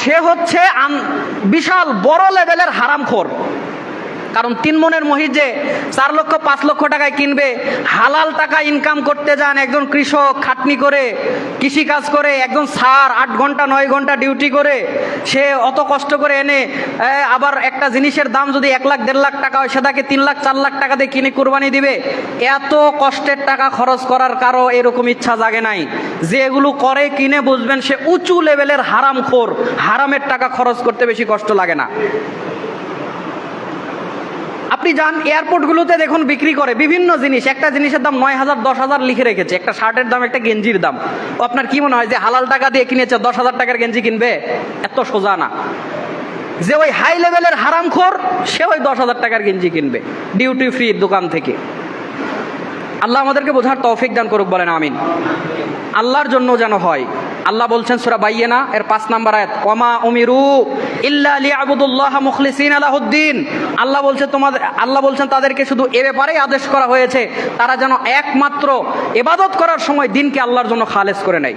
সে হচ্ছে বিশাল বড় লেভেলের হারামখোর। কারণ 3 মণের মহিষ যে 4 লক্ষ 5 লক্ষ টাকায় কিনবে, হালাল টাকা ইনকাম করতে যান একজন কৃষক খাটনি করে, কৃষিকাজ করে, একজন স্যার 8 ঘন্টা 9 ঘন্টা ডিউটি করে, সে অত কষ্ট করে এনে আবার একটা জিনিসের দাম যদি 1 লাখ 1.5 লাখ টাকা হয়, সেটাকে 3 লাখ 4 লাখ টাকা দিয়ে কিনে কুরবানি দিবে। এত কষ্টের টাকা খরচ করার কারো এরকম ইচ্ছা জাগে নাই। যে এগুলো করে কিনে বুঝবেন সে উঁচু লেভেলের হারামখোর। হারামের টাকা খরচ করতে বেশি কষ্ট লাগে না। আপনি যান এয়ারপোর্টগুলোতে দেখুন বিক্রি করে বিভিন্ন জিনিস, একটা জিনিসের দাম 9,000 10,000 লিখে রেখেছে, একটা শার্টের দাম, একটা গেঞ্জির দাম। আপনার কি মনে হয় যে হালাল টাকা দিয়ে কিনেছে 10,000 টাকার গেঞ্জি কিনবে? এত সোজা না। যে ওই হাই লেভেলের হারামখোর সে ওই 10,000 টাকার গেঞ্জি কিনবে ডিউটি ফ্রি দোকান থেকে। আল্লাহ আমাদেরকে বোঝার তৌফিক দান করুক, বলেন আমিন। আল্লাহর জন্য যেন হয়। আল্লাহ বলছেন সূরা বাইয়িনা এর 5 নম্বর আয়াত, ওয়ামা উমিরু ইল্লা লিয়াবুদুল্লাহ মুখলিসিনা লাহুদ্দিন। আল্লাহ বলছেন তাদেরকে শুধু এ ব্যাপারেই আদেশ করা হয়েছে তারা যেন একমাত্র ইবাদত করার সময় দিনকে আল্লাহর জন্য খালেস করে নেয়।